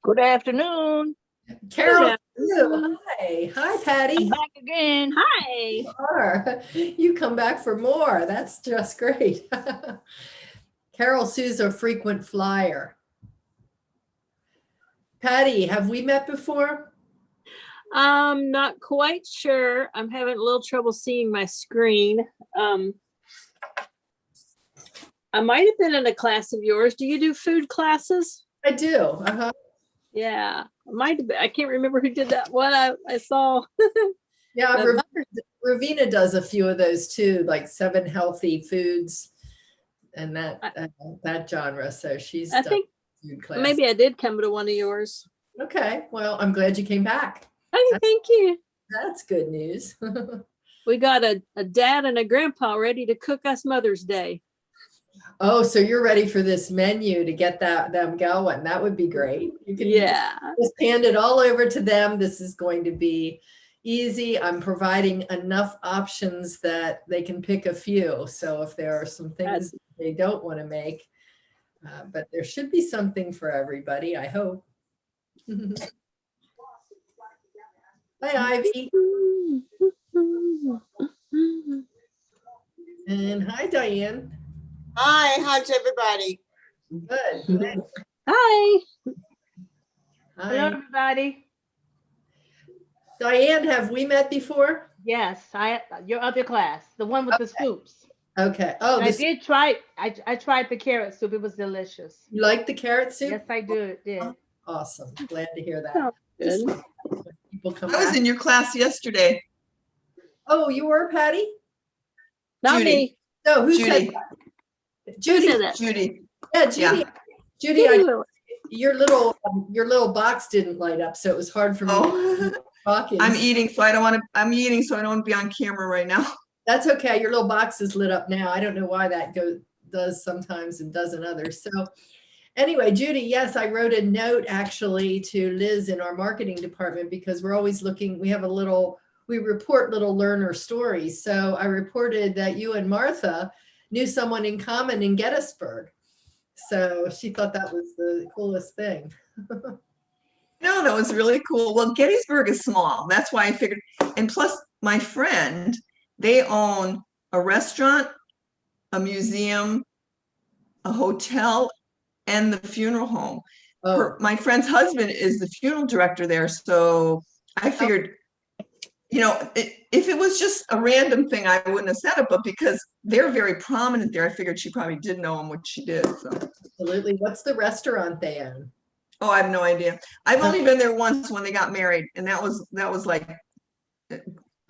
Good afternoon. Carol, afternoon. hi. Hi, Patty. I'm back again. Hi. You come back for more. That's just great. Carol Sue's a frequent flyer. Patty, have we met before? I'm not quite sure. I'm having a little trouble seeing my screen. I might have been in a class of yours. Do you do food classes? I do. Uh-huh. Yeah, I can't remember who did that one. I saw. Yeah, The Ravina does a few of those too, like 7 healthy foods and that genre. So she's I done think food class. maybe I did come to one of yours. Okay. Well, I'm glad you came back. Oh, thank you. That's good news. We got a dad and a grandpa ready to cook us Mother's Day. Oh, so you're ready for this menu to get them going. That would be great. You can just hand it all over to them. This is going to be easy. I'm providing enough options that they can pick a few. So if there are some things they don't want to make, but there should be something for everybody, I hope. Hi, Ivy. And hi, Diane. Hi, how's everybody? Good. Hi. Hello, Hi. everybody. Diane, have we met before? Yes, your other class, the one with the soups. Okay. Oh, I did try. I tried the carrot soup. It was delicious. You like the carrot soup? Yes, I did. Awesome. Glad to hear that. Oh, good. People come I was back. in your class yesterday. Oh, you were, Patty? Not Judy. me. No, who Judy. said that? Who Judy. said that? Judy. Yeah, Judy. Yeah. Judy, Judy Lewis. your little box didn't light up, so it was hard for me Oh, to talk in. I'm eating, so I don't want to. I'm eating, so I don't want to be on camera right now. That's okay. Your little box is lit up now. I don't know why that does sometimes and doesn't others. So anyway, Judy, yes, I wrote a note actually to Liz in our marketing department because we're always looking. We report little learner stories. So I reported that you and Martha knew someone in common in Gettysburg. So she thought that was the coolest thing. No, that was really cool. Well, Gettysburg is small. That's why I figured. And plus, my friend, they own a restaurant, a museum, a hotel, and the funeral home. Oh, My friend's husband is the funeral director there. So I figured, if it was just a random thing, I wouldn't have said it. But because they're very prominent there, I figured she probably did know him, which she did. So. absolutely. What's the restaurant they own? Oh, I have no idea. I've only been there once when they got married, and that was like a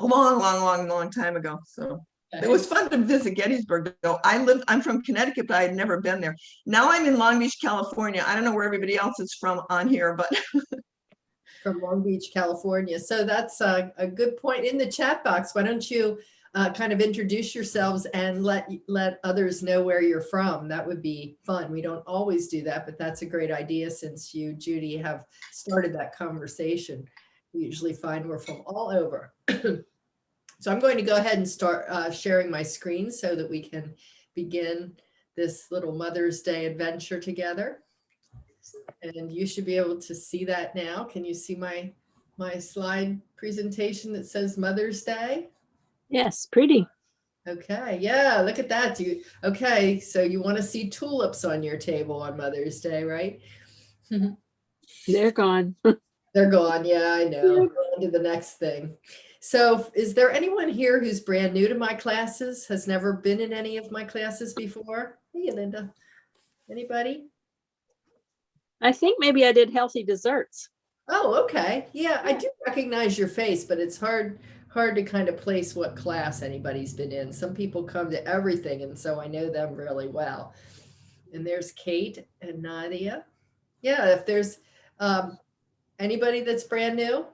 long time ago. So it was fun to visit Gettysburg, though. I'm from Connecticut, but I had never been there. Now I'm in Long Beach, California. I don't know where everybody else is from on here, but From Long Beach, California. So that's a good point in the chat box. Why don't you kind of introduce yourselves and let others know where you're from? That would be fun. We don't always do that, but that's a great idea since you, Judy, have started that conversation. We usually find we're from all over. So I'm going to go ahead and start sharing my screen so that we can begin this little Mother's Day adventure together. And you should be able to see that now. Can you see my slide presentation that says Mother's Day? Yes, pretty. Okay, yeah, look at that. Okay, so you want to see tulips on your table on Mother's Day, right? They're gone. They're gone. Yeah, I know. On to the next thing. So is there anyone here who's brand new to my classes, has never been in any of my classes before? Hey, Linda. Anybody? I think maybe I did healthy desserts. Oh, okay. Yeah, I do recognize your face, but it's hard to kind of place what class anybody's been in. Some people come to everything, and so I know them really well. And there's Kate and Nadia. Yeah, if there's anybody that's brand new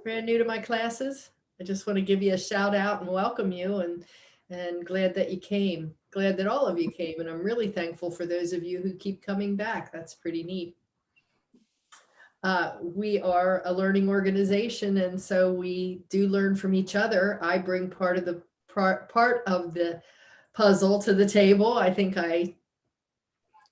to my classes, I just want to give you a shout out and welcome you and glad that you came. Glad that all of you came, and I'm really thankful for those of you who keep coming back. That's pretty neat. We are a learning organization, and so we do learn from each other. I bring part of the puzzle to the table. I think I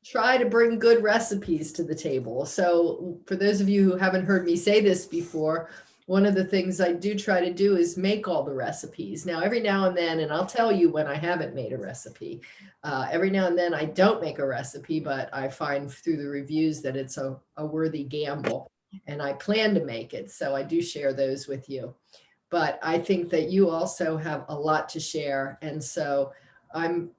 try to bring good recipes to the table. So for those of you who haven't heard me say this before, one of the things I do try to do is make all the recipes. Now, every now and then, and I'll tell you when I haven't made a recipe, every now and then I don't make a recipe, but I find through the reviews that it's a worthy gamble, and I plan to make it. So I do share those with you. But I think that you also have a lot to share. And so I'm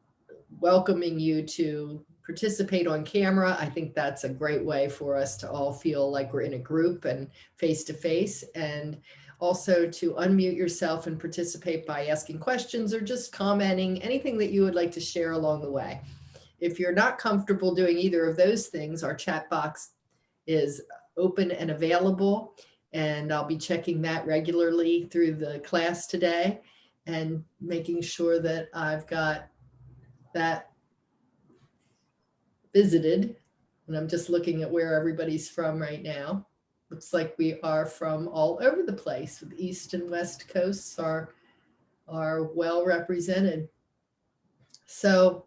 welcoming you to participate on camera. I think that's a great way for us to all feel like we're in a group and face to face, and also to unmute yourself and participate by asking questions or just commenting, anything that you would like to share along the way. If you're not comfortable doing either of those things, our chat box is open and available, and I'll be checking that regularly through the class today and making sure that I've got that visited. And I'm just looking at where everybody's from right now. Looks like we are from all over the place. The East and West coasts are well represented. So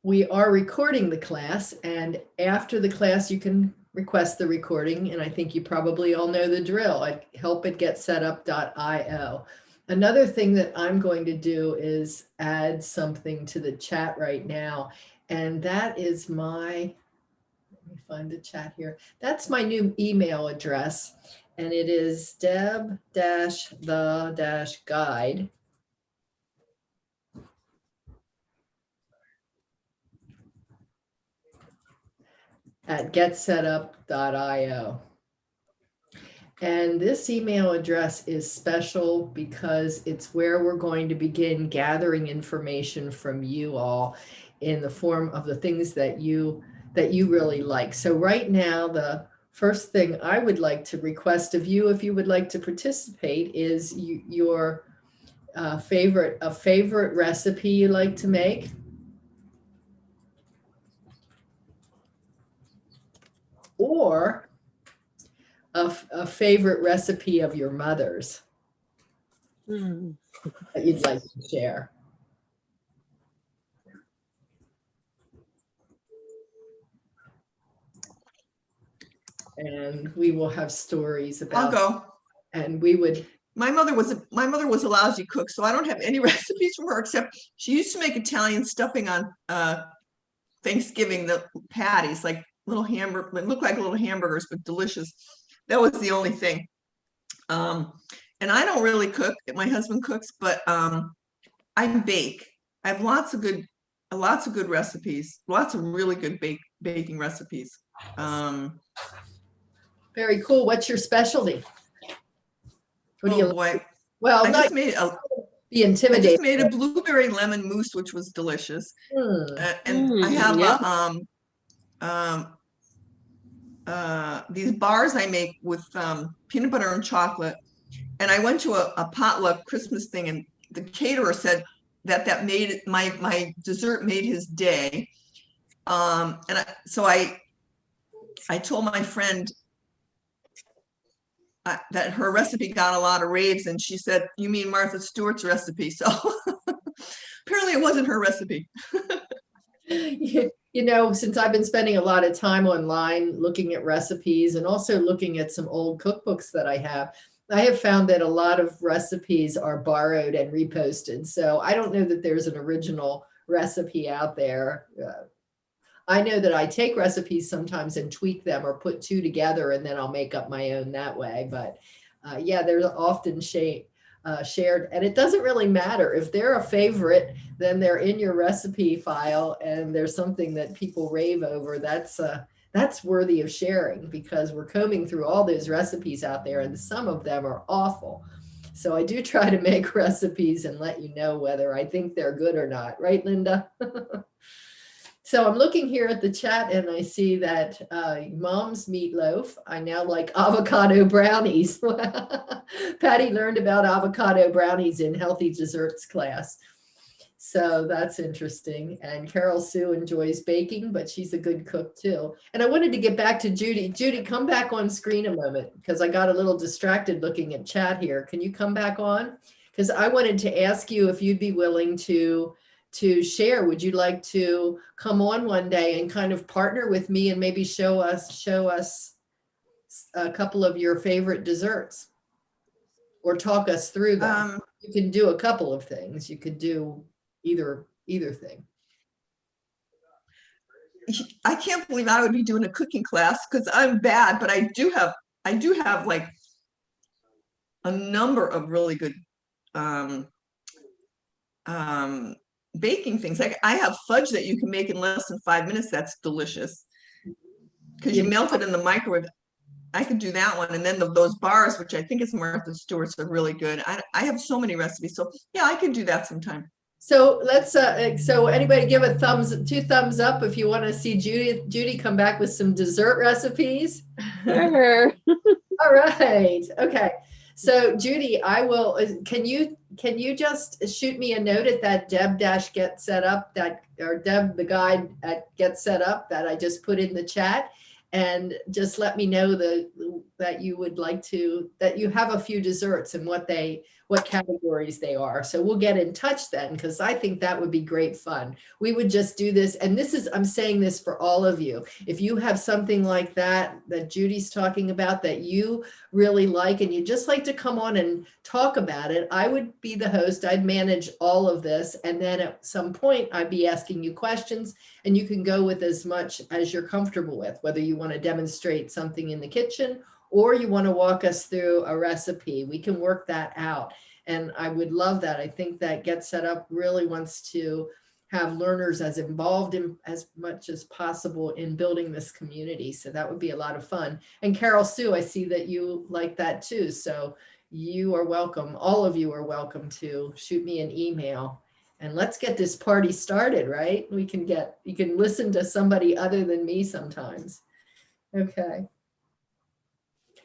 we are recording the class, and after the class you can request the recording, and I think you probably all know the drill at help@getsetup.io. Another thing that I'm going to do is add something to the chat right now, and that is my, let me find the chat here. That's my new email address, and it is deb-the-guide at getsetup.io. And this email address is special because it's where we're going to begin gathering information from you all in the form of the things that you really like. So right now, the first thing I would like to request of you, if you would like to participate, is your favorite recipe you like to make. Or a favorite recipe of your mother's that you'd like to share. And we will have stories about. I'll go. And we would. My mother was a lousy cook, so I don't have any recipes from her, except she used to make Italian stuffing on Thanksgiving, the patties, like little hamburger, look like little hamburgers, but delicious. That was the only thing. And I don't really cook. My husband cooks, but I bake. I have lots of good recipes, lots of really good baking recipes. Very cool. What's your specialty? What do you boy. Well, I just made be intimidating. I just made a blueberry lemon mousse, which was delicious. And I have these bars I make with peanut butter and chocolate. And I went to a potluck Christmas thing, and the caterer said that made it, my dessert made his day. So I told my friend that her recipe got a lot of raves, and she said, "You mean Martha Stewart's recipe?" So apparently it wasn't her recipe. You know, since I've been spending a lot of time online looking at recipes and also looking at some old cookbooks that I have found that a lot of recipes are borrowed and reposted. So I don't know that there's an original recipe out there. I know that I take recipes sometimes and tweak them or put two together, and then I'll make up my own that way. But yeah, they're often shared. And it doesn't really matter if they're a favorite, then they're in your recipe file and there's something that people rave over. That's worthy of sharing, because we're combing through all those recipes out there and some of them are awful. So I do try to make recipes and let you know whether I think they're good or not. Right, Linda? So I'm looking here at the chat and I see that Mom's meatloaf. I now like avocado brownies. Patty learned about avocado brownies in healthy desserts class. So that's interesting. And Carol Sue enjoys baking, but she's a good cook too. And I wanted to get back to Judy. Judy, come back on screen a moment, because I got a little distracted looking at chat here. Can you come back on? Because I wanted to ask you if you'd be willing to to share. Would you like to come on one day and kind of partner with me and maybe show us a couple of your favorite desserts, or talk us through them? You can do a couple of things. You could do either thing. I can't believe I would be doing a cooking class because I'm bad, but I do have like a number of really good baking things. Like I have fudge that you can make in less than 5 minutes. That's delicious because you melt it in the microwave. I could do that one. And then those bars, which I think is Martha Stewart's, are really good. I have so many recipes. So yeah, I could do that sometime. So let's, so anybody give a two thumbs up if you want to see Judy come back with some dessert recipes. Sure. All right. Okay. So Judy, I will, can you just shoot me a note at that Deb-Get Set Up, that, or Deb, the guide at Get Set Up that I just put in the chat, and just let me know that you would like to, that you have a few desserts and what categories they are. So we'll get in touch then, because I think that would be great fun. We would just do this. And this is, I'm saying this for all of you. If you have something like that Judy's talking about that you really like, and you just like to come on and talk about it, I would be the host. I'd manage all of this. And then at some point I'd be asking you questions, and you can go with as much as you're comfortable with, whether you want to demonstrate something in the kitchen or you want to walk us through a recipe. We can work that out. And I would love that. I think that Get Set Up really wants to have learners as involved in as much as possible in building this community. So that would be a lot of fun. And Carol Sue, I see that you like that too. So you are welcome. All of you are welcome to shoot me an email, and let's get this party started, right? You can listen to somebody other than me sometimes. Okay.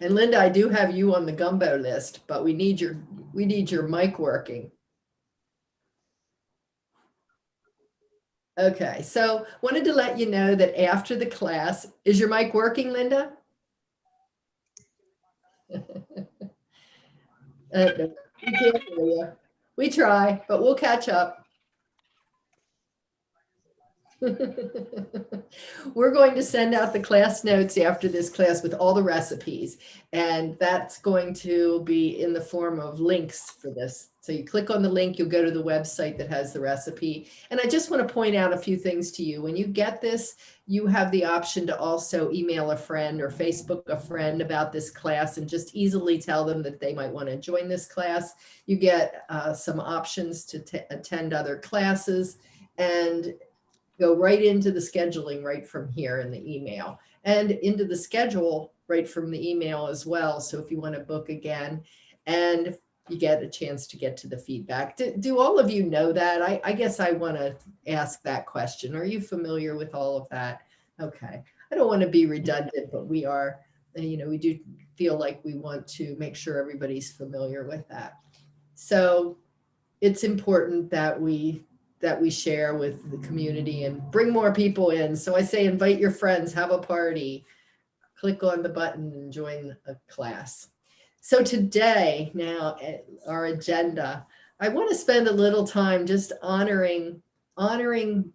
And Linda, I do have you on the gumbo list, but we need your mic working. Okay, so wanted to let you know that after the class, is your mic working, Linda? We can't hear you. We try, but we'll catch up. We're going to send out the class notes after this class with all the recipes, and that's going to be in the form of links for this. So you click on the link, you'll go to the website that has the recipe. And I just want to point out a few things to you. When you get this, you have the option to also email a friend or Facebook a friend about this class and just easily tell them that they might want to join this class. You get some options to attend other classes, and go right into the scheduling right from here in the email, and into the schedule right from the email as well. So if you want to book again, and you get a chance to get to the feedback. Do all of you know that? I guess I want to ask that question. Are you familiar with all of that? Okay. I don't want to be redundant, but we are, we do feel like we want to make sure everybody's familiar with that. So it's important that we share with the community and bring more people in. So I say, invite your friends, have a party, click on the button and join a class. So today, now our agenda, I want to spend a little time just honoring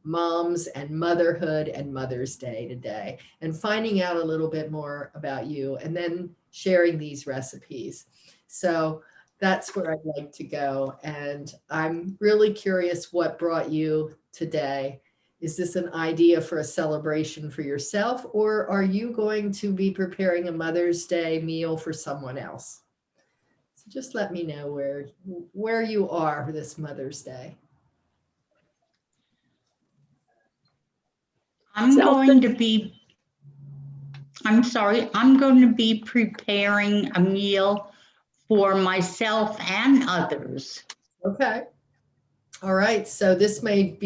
moms and motherhood and Mother's Day today, and finding out a little bit more about you, and then sharing these recipes. So that's where I'd like to go. And I'm really curious what brought you today. Is this an idea for a celebration for yourself, or are you going to be preparing a Mother's Day meal for someone else? So just let me know where you are for this Mother's Day. I'm going to be preparing a meal for myself and others. Okay. All right. So this may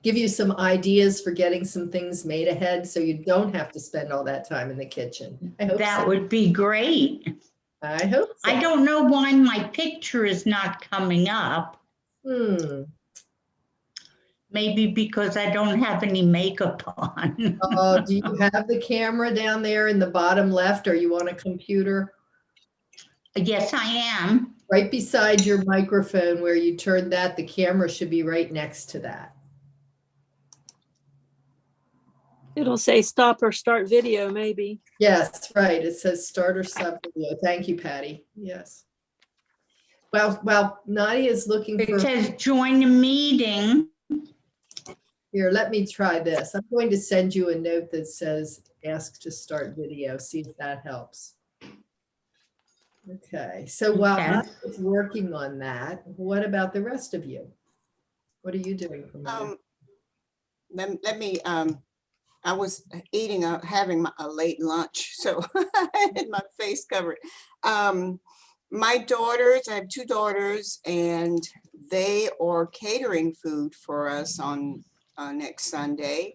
give you some ideas for getting some things made ahead, so you don't have to spend all that time in the kitchen. I hope that so. would be great. I hope so. I don't know why my picture is not coming up. Maybe because I don't have any makeup on. Do you have the camera down there in the bottom left? Are you on a computer? Yes, I am. Right beside your microphone where you turned that, the camera should be right next to that. It'll say stop or start video, maybe. Yes, right. It says start or stop video. Thank you, Patty. Yes. Well, Nadia is looking It for, says join the meeting. here, let me try this. I'm going to send you a note that says ask to start video, see if that helps. Okay, so while Okay. I was working on that, what about the rest of you? What are you doing for Mother? Let me, I was eating, having a late lunch, so I had my face covered. My daughters, I have two daughters, and they are catering food for us on next Sunday.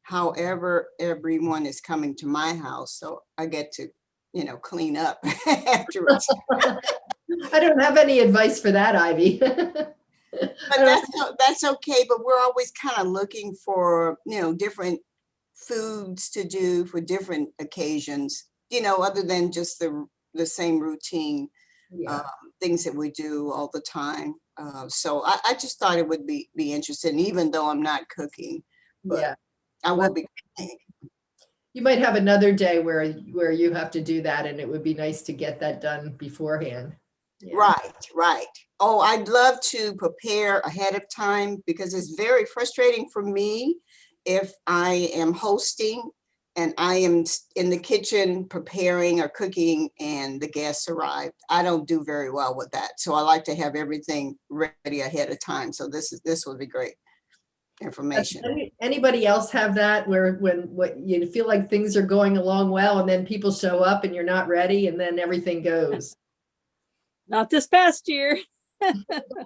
However, everyone is coming to my house, so I get to, clean up afterwards. I don't have any advice for that, Ivy. But that's okay, but we're always kind of looking for, different foods to do for different occasions, other than just the same routine Yeah. things that we do all the time. So I just thought it would be interesting, even though I'm not cooking, but Yeah. I will be. You might have another day where you have to do that, and it would be nice to get that done beforehand. Yeah. Right. Oh, I'd love to prepare ahead of time because it's very frustrating for me if I am hosting and I am in the kitchen preparing or cooking and the guests arrive. I don't do very well with that. So I like to have everything ready ahead of time. So this would be great information. Anybody else have that where what you feel like things are going along well and then people show up and you're not ready and then everything goes? Not this past year.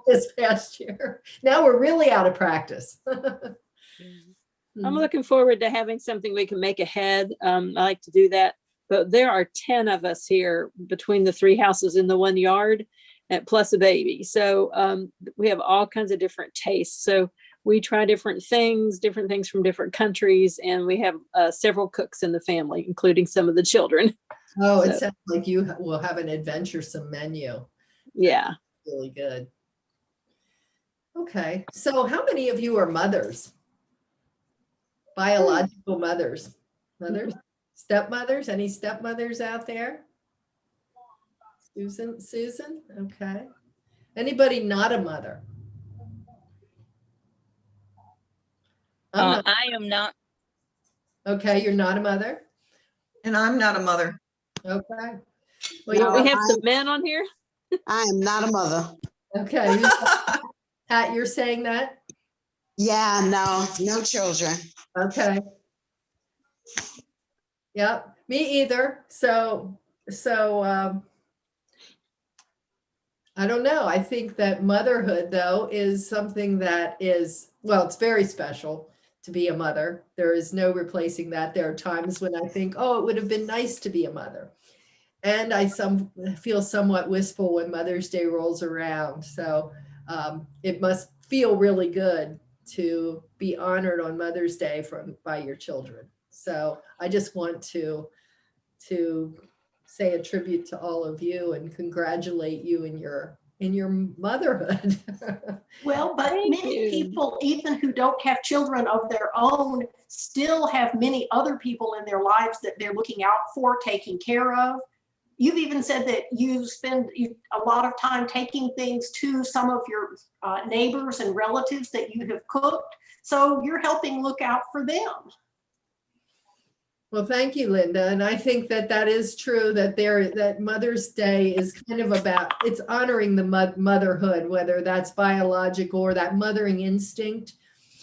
This past year. Now we're really out of practice. I'm looking forward to having something we can make ahead. I like to do that, but there are 10 of us here between the 3 houses in the 1 yard, plus a baby. So we have all kinds of different tastes. So we try different things from different countries, and we have several cooks in the family, including some of the children. Oh, it sounds like you will have an adventuresome menu. Yeah. Really good. Okay, so how many of you are mothers? Biological mothers? Mothers? Stepmothers? Any stepmothers out there? Susan? Okay. Anybody not a mother? I'm not. I am not. Okay, you're not a mother? And I'm not a mother. Okay. Well, we have some men on here. I am not a mother. Okay. Pat, you're saying that? Yeah, no children. Okay. Yep, me either. So I don't know. I think that motherhood, though, is something that is, well, it's very special to be a mother. There is no replacing that. There are times when I think, oh, it would have been nice to be a mother. And I feel somewhat wistful when Mother's Day rolls around. So it must feel really good to be honored on Mother's Day by your children. So I just want to say a tribute to all of you and congratulate you in your motherhood. Well, but many people, even who don't have children of their own, still have many other people in their lives that they're looking out for, taking care of. You've even said that you spend a lot of time taking things to some of your neighbors and relatives that you have cooked. So you're helping look out for them. Well, thank you, Linda. And I think that is true, that Mother's Day is kind of about, it's honoring the motherhood, whether that's biological or that mothering instinct.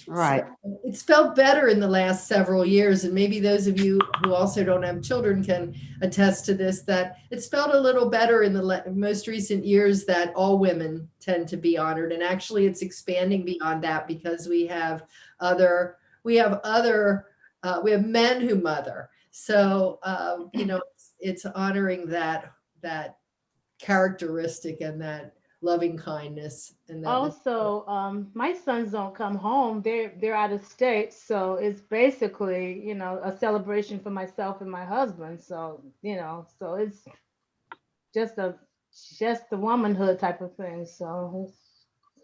Right. So it's felt better in the last several years. And maybe those of you who also don't have children can attest to this, that it's felt a little better in the most recent years that all women tend to be honored. And actually it's expanding beyond that because we have men who mother. So, it's honoring that characteristic and that loving kindness. And that Also, my sons don't come home. They're out of state. So it's basically, a celebration for myself and my husband. So, so it's just the womanhood type of thing. So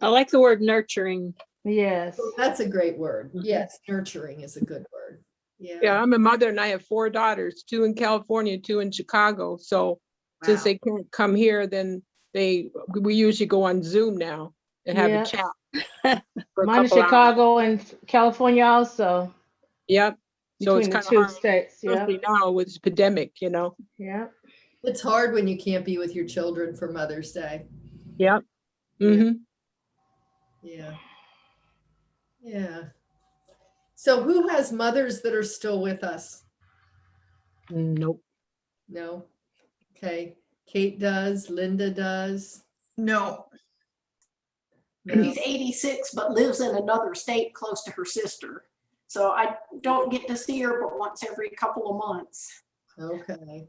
I like the word nurturing. yes. that's a great word. Yes, nurturing is a good word. Yeah, I'm a mother and I have 4 daughters, 2 in California, 2 in Chicago. So since Wow. they can't come here, then we usually go on Zoom now and have Yeah. a chat for a Mine is couple hours. Chicago and California also, Yep. So it's between the kind of 2 hard, states. Yeah. especially now with this pandemic, you know. Yeah. It's hard when you can't be with your children for Mother's Day. Yep. Yeah. Mm-hmm. Yeah. Yeah. So who has mothers that are still with us? Nope. No. Okay. Kate does. Linda does. No, No. She's 86, but lives in another state close to her sister. So I don't get to see her but once every couple of months. Okay.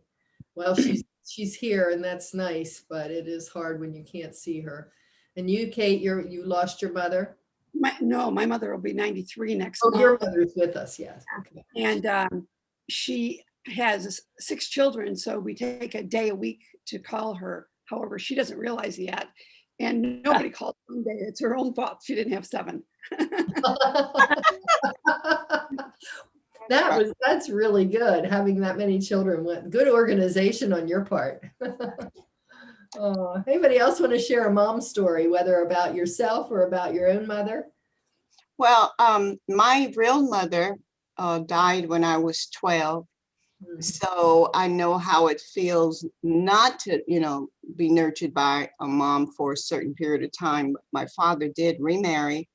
Well, she's here and that's nice, but it is hard when you can't see her. And you, Kate, you lost your mother? No, my mother will be 93 next Oh, your month. mother's with us, yes. Okay. And she has 6 children, so we take a day a week to call her. However, she doesn't realize yet. And nobody called one day. It's her own fault. She didn't have 7. That's really good, having that many children. Good organization on your part. Anybody else want to share a mom story, whether about yourself or about your own mother? Well, my real mother died when I was 12. So I know how it feels not to, be nurtured by a mom for a certain period of time. My father did remarry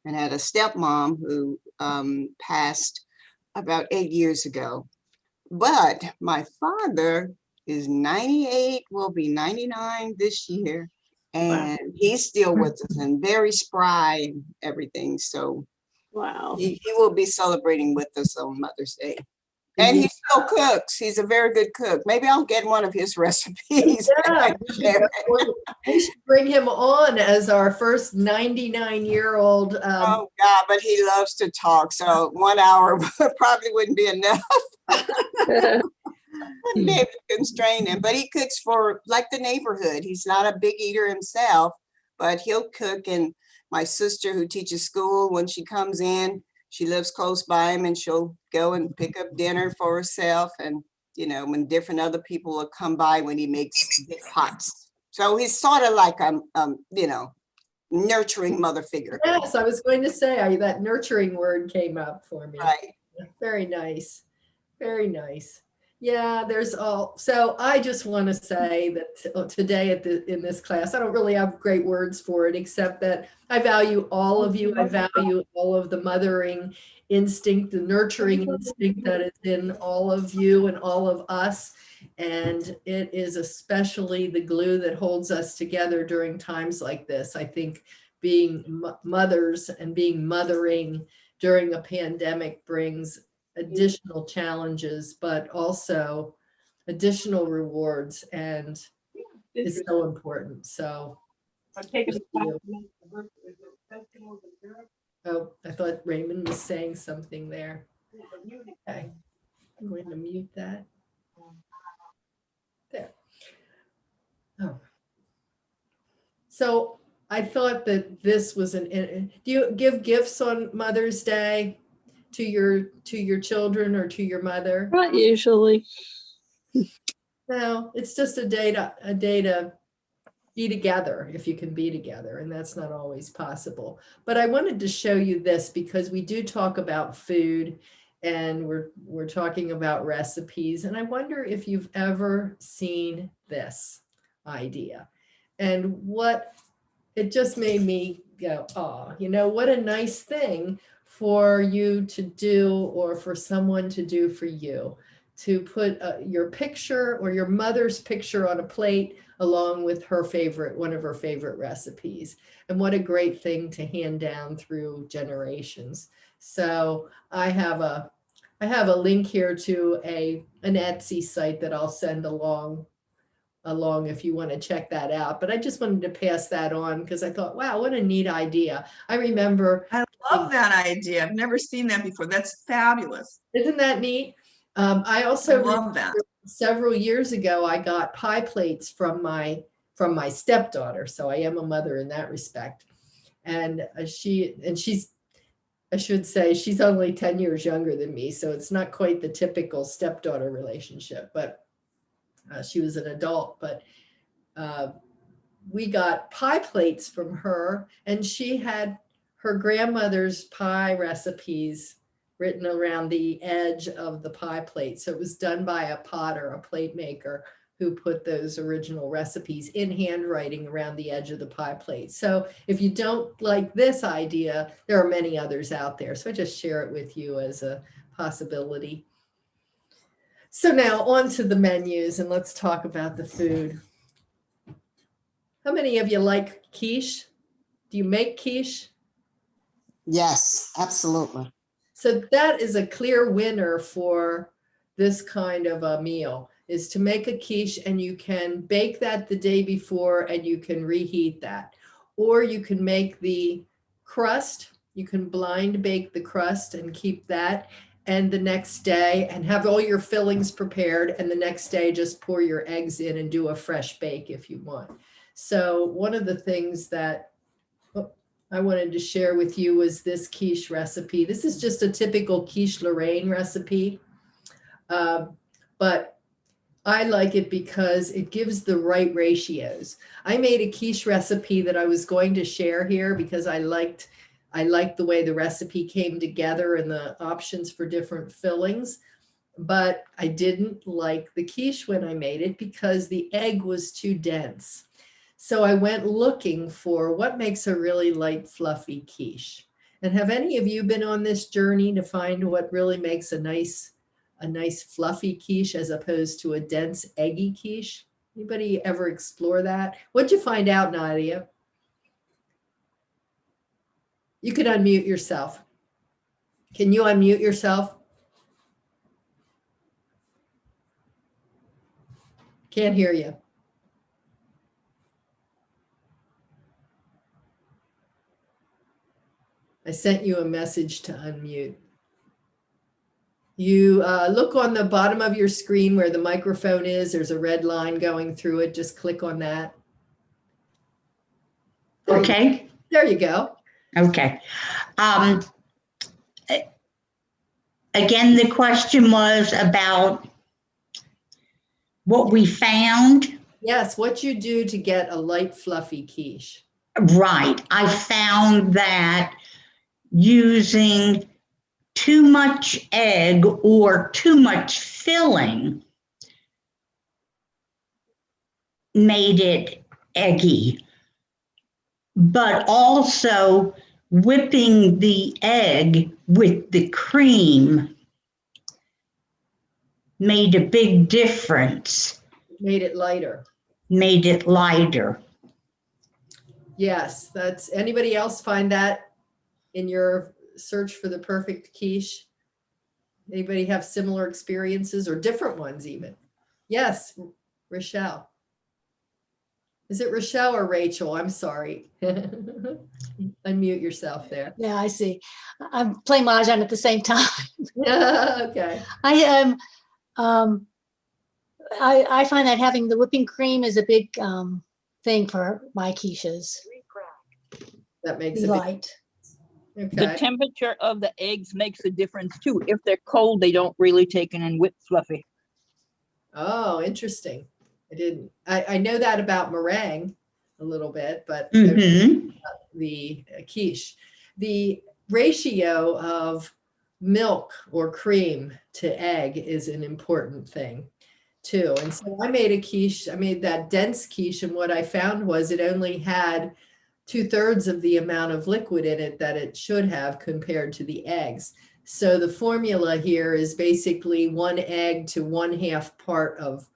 and had a stepmom who passed about 8 years ago. But my father is 98, will be 99 this year. And he's still with us and very spry and everything. So Wow. he will be celebrating with us on Mother's Day. And he still cooks. He's a very good cook. Maybe I'll get one of his recipes. Yeah, we should bring him on as our first 99-year-old. Oh God, but he loves to talk. So 1 hour probably wouldn't be enough. Wouldn't be able to constrain him, but he cooks for like the neighborhood. He's not a big eater himself, but he'll cook. And my sister who teaches school, when she comes in, she lives close by him and she'll go and pick up dinner for herself. And, when different other people will come by when he makes big pots. So he's sort of like, nurturing mother figure. Yes, I was going to say that nurturing word came up for me. Right. Very nice. Very nice. Yeah, so I just want to say that today in this class, I don't really have great words for it, except that I value all of you. I value all of the mothering instinct, the nurturing instinct that is in all of you and all of us. And it is especially the glue that holds us together during times like this. I think being mothers and being mothering during a pandemic brings additional challenges, but also additional rewards, and it's so important. So oh, I thought Raymond was saying something there. Okay, I'm going to mute that. There. Oh. So I thought that this was do you give gifts on Mother's Day to your children or to your mother? Not usually. No, it's just a day to be together, if you can be together, and that's not always possible. But I wanted to show you this because we do talk about food and we're talking about recipes, and I wonder if you've ever seen this idea. And it just made me go, oh, what a nice thing for you to do, or for someone to do for you, to put your picture or your mother's picture on a plate along with one of her favorite recipes. And what a great thing to hand down through generations. So I have a link here to an Etsy site that I'll send along if you want to check that out. But I just wanted to pass that on because I thought, wow, what a neat idea. I remember. I love that idea. I've never seen that before. That's fabulous. Isn't that neat? I also love that. Several years ago, I got pie plates from my stepdaughter. So I am a mother in that respect. And she's I should say she's only 10 years younger than me, so it's not quite the typical stepdaughter relationship, but she was an adult. But we got pie plates from her, and she had her grandmother's pie recipes written around the edge of the pie plate. So it was done by a potter, a plate maker, who put those original recipes in handwriting around the edge of the pie plate. So if you don't like this idea, there are many others out there. So I just share it with you as a possibility. So now on to the menus, and let's talk about the food. How many of you like quiche? Do you make quiche? Yes, absolutely. So that is a clear winner for this kind of a meal, is to make a quiche, and you can bake that the day before and you can reheat that. Or you can make the crust, you can blind bake the crust and keep that, and the next day, and have all your fillings prepared, and the next day just pour your eggs in and do a fresh bake if you want. So one of the things that I wanted to share with you was this quiche recipe. This is just a typical quiche Lorraine recipe, but I like it because it gives the right ratios. I made a quiche recipe that I was going to share here because I liked the way the recipe came together and the options for different fillings, but I didn't like the quiche when I made it because the egg was too dense. So I went looking for what makes a really light, fluffy quiche. And have any of you been on this journey to find what really makes a nice fluffy quiche as opposed to a dense, eggy quiche? Anybody ever explore that? What'd you find out, Nadia? You could unmute yourself. Can you unmute yourself? Can't hear you. I sent you a message to unmute. You look on the bottom of your screen where the microphone is. There's a red line going through it. Just click on that. Okay. There you go. Okay. Again, the question was about what we found. Yes, what you do to get a light, fluffy quiche. Right. I found that using too much egg or too much filling made it eggy, but also whipping the egg with the cream made a big difference. Made it lighter. Made it lighter. Yes, that's, anybody else find that in your search for the perfect quiche? Anybody have similar experiences or different ones even? Yes, Rochelle. Is it Rochelle or Rachel? I'm sorry. Unmute yourself there. Yeah, I see. I'm playing Mahjong at the same time. Okay. I find that having the whipping cream is a big thing for my quiches. That makes Be it light. okay. The temperature of the eggs makes a difference too. If they're cold, they don't really take in and whip fluffy. Oh, interesting. I know that about meringue a little bit, but the quiche, the ratio of milk or cream to egg is an important thing too. And so I made a quiche, I made that dense quiche, and what I found was it only had 2/3 of the amount of liquid in it that it should have compared to the eggs. So the formula here is basically 1 egg to 1/2 part of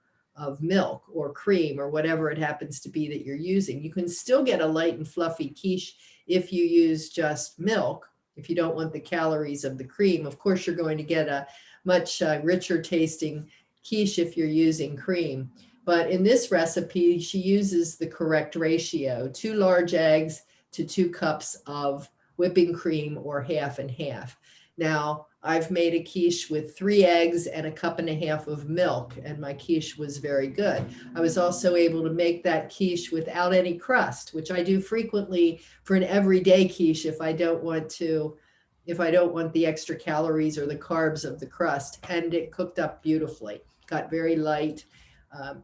milk or cream or whatever it happens to be that you're using. You can still get a light and fluffy quiche if you use just milk. If you don't want the calories of the cream, of course, you're going to get a much richer tasting quiche if you're using cream. But in this recipe, she uses the correct ratio, 2 large eggs to 2 cups of whipping cream, or 1/2 and 1/2. Now, I've made a quiche with 3 eggs and 1.5 cups of milk, and my quiche was very good. I was also able to make that quiche without any crust, which I do frequently for an everyday quiche if I don't want to if I don't want the extra calories or the carbs of the crust. And it cooked up beautifully, got very light.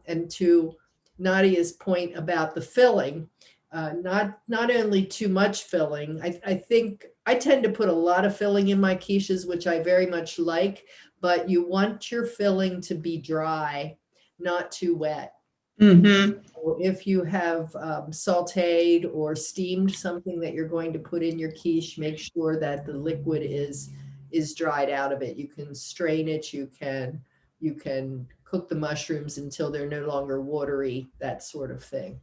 And to Nadia's point about the filling, not only too much filling. I think I tend to put a lot of filling in my quiches, which I very much like, but you want your filling to be dry, not too wet. Mm-hmm. So if you have sauteed or steamed something that you're going to put in your quiche, make sure that the liquid is dried out of it. You can strain it. You can cook the mushrooms until they're no longer watery, that sort of thing.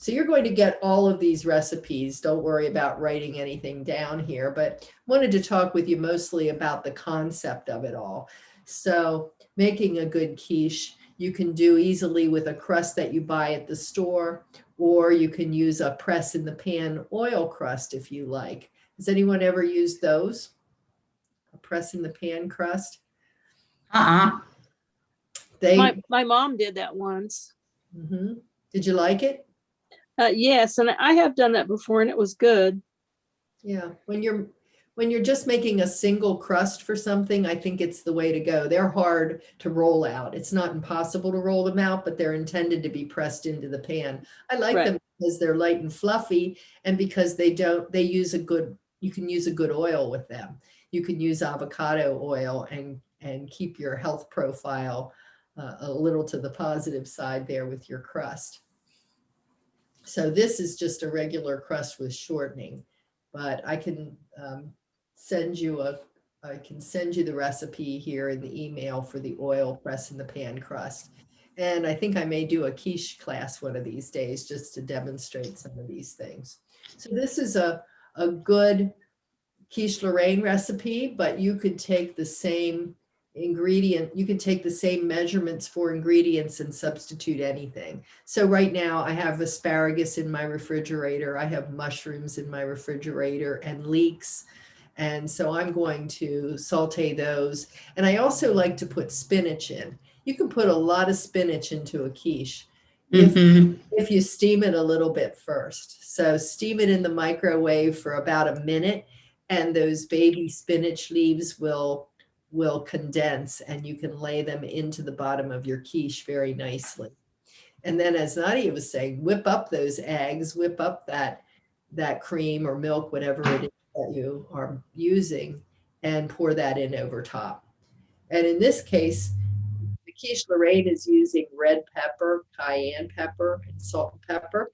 So you're going to get all of these recipes. Don't worry about writing anything down here, but wanted to talk with you mostly about the concept of it all. So making a good quiche, you can do easily with a crust that you buy at the store, or you can use a press in the pan oil crust if you like. Has anyone ever used those? A press in the pan crust? My mom did that once. Mm-hmm. Did you like it? Yes, and I have done that before, and it was good. Yeah, when you're just making a single crust for something, I think it's the way to go. They're hard to roll out. It's not impossible to roll them out, but they're intended to be pressed into the pan. I like them because they're light and fluffy, and because you can use a good oil with them. You can use avocado oil and keep your health profile a little to the positive side there with your crust. So this is just a regular crust with shortening, but I can send you the recipe here in the email for the oil press in the pan crust. And I think I may do a quiche class one of these days just to demonstrate some of these things. So this is a good quiche Lorraine recipe, but you could take the same measurements for ingredients and substitute anything. So right now I have asparagus in my refrigerator, I have mushrooms in my refrigerator and leeks. And so I'm going to saute those. And I also like to put spinach in. You can put a lot of spinach into a quiche if you steam it a little bit first. So steam it in the microwave for about a minute, and those baby spinach leaves will condense, and you can lay them into the bottom of your quiche very nicely. And then, as Nadia was saying, whip up those eggs, whip up that cream or milk, whatever it is that you are using, and pour that in over top. And in this case, the quiche Lorraine is using red pepper, cayenne pepper, and salt and pepper.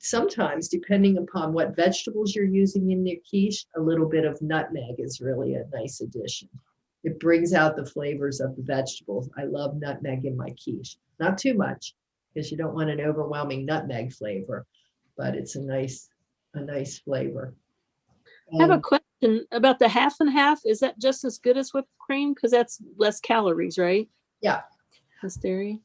Sometimes, depending upon what vegetables you're using in your quiche, a little bit of nutmeg is really a nice addition. It brings out the flavors of the vegetables. I love nutmeg in my quiche. Not too much, because you don't want an overwhelming nutmeg flavor, but it's a nice flavor. I have a question about the half and half. Is that just as good as whipped cream? Because that's less calories, right? Yeah. Less dairy.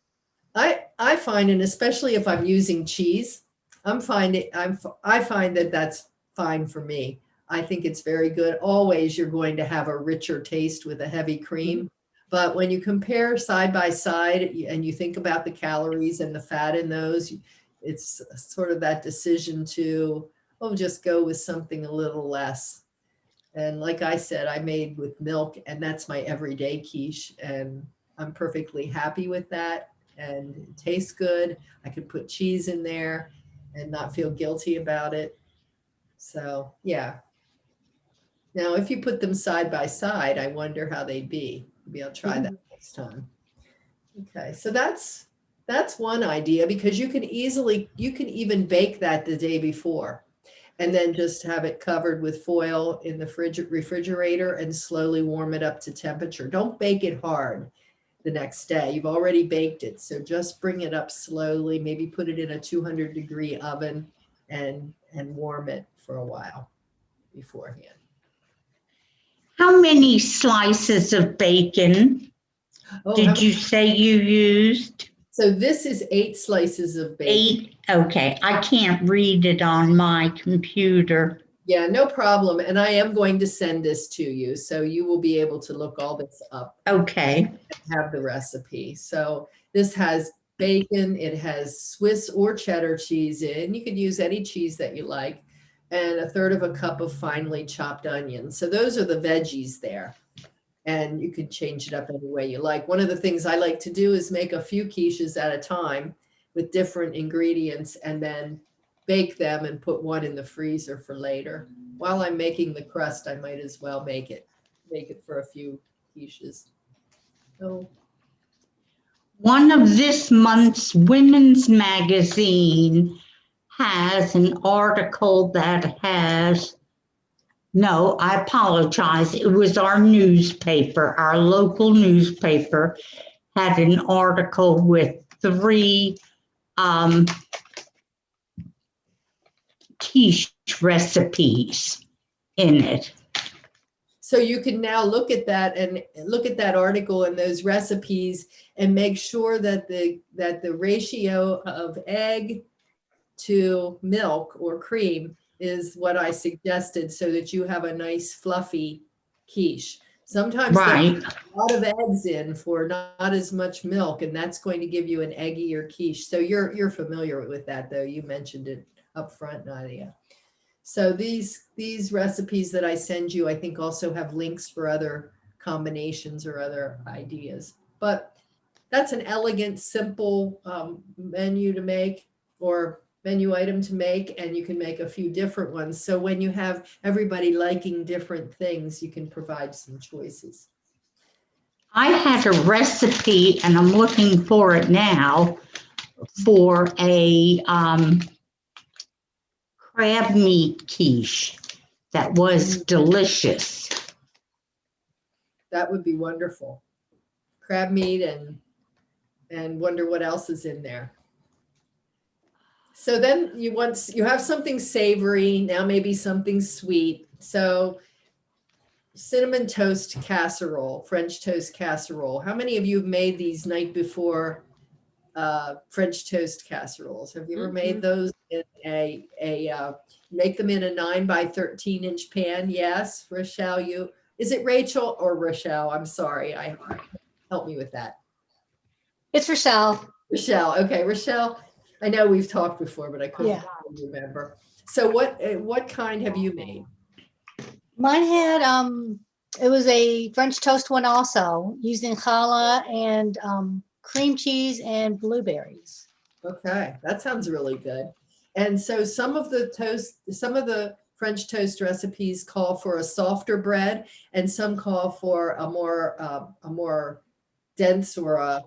I find, and especially if I'm using cheese, I find that that's fine for me. I think it's very good. Always you're going to have a richer taste with a heavy cream. But when you compare side by side and you think about the calories and the fat in those, it's sort of that decision to, just go with something a little less. And like I said, I made with milk, and that's my everyday quiche, and I'm perfectly happy with that, and it tastes good. I could put cheese in there and not feel guilty about it. So yeah. Now, if you put them side by side, I wonder how they'd be. Maybe I'll try that next time. Okay, so that's one idea, because you can even bake that the day before, and then just have it covered with foil in the refrigerator and slowly warm it up to temperature. Don't bake it hard the next day. You've already baked it, so just bring it up slowly. Maybe put it in a 200-degree oven and warm it for a while beforehand. How many slices of bacon did you say you used? So this is 8 slices of bacon. 8? Okay, I can't read it on my computer. Yeah, no problem. And I am going to send this to you, so you will be able to look all this up. Okay. And have the recipe. So this has bacon. It has Swiss or cheddar cheese in. You could use any cheese that you like. and 1/3 of a cup of finely chopped onions. So those are the veggies there. And you could change it up any way you like. One of the things I like to do is make a few quiches at a time with different ingredients and then bake them and put one in the freezer for later. While I'm making the crust, I might as well make it for a few quiches. So One of this month's women's magazine has an article that has, no, I apologize. It was our newspaper, our local newspaper had an article with 3 quiche recipes in it. So you can now look at that and look at that article and those recipes and make sure that the ratio of egg to milk or cream is what I suggested, so that you have a nice fluffy quiche. Sometimes Right. there's a lot of eggs in for not as much milk, and that's going to give you an eggier quiche. So you're familiar with that, though. You mentioned it up front, Nadia. So these recipes that I send you, I think also have links for other combinations or other ideas. But that's an elegant, simple menu to make, or menu item to make, and you can make a few different ones. So when you have everybody liking different things, you can provide some choices. I had a recipe, and I'm looking for it now, for a crab meat quiche that was delicious. That would be wonderful. Crab meat and wonder what else is in there. So then you have something savory, now maybe something sweet. So cinnamon toast casserole, French toast casserole. How many of you have made these night before French toast casseroles? Have you ever made those in make them in a 9 by 13 inch pan? Yes, Rochelle, is it Rachel or Rochelle? I'm sorry, help me with that. It's Rochelle. Rochelle, okay, Rochelle, I know we've talked before, but I couldn't remember. So what kind have you made? Mine had, it was a French toast one also, using challah and cream cheese and blueberries. Okay, that sounds really good. And so some of the French toast recipes call for a softer bread, and some call for a more dense or a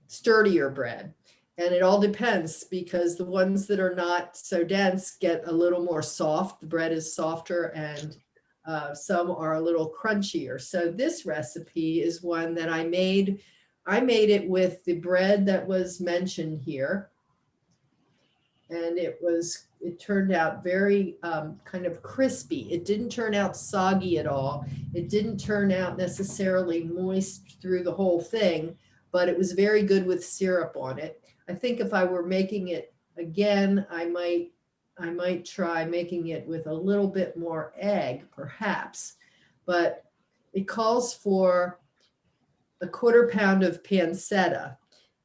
sturdier bread. And it all depends, because the ones that are not so dense get a little more soft. The bread is softer, and some are a little crunchier. So this recipe is one that I made. I made it with the bread that was mentioned here. And it turned out very kind of crispy. It didn't turn out soggy at all. It didn't turn out necessarily moist through the whole thing, but it was very good with syrup on it. I think if I were making it again, I might try making it with a little bit more egg, perhaps. But it calls for a 1/4 pound of pancetta,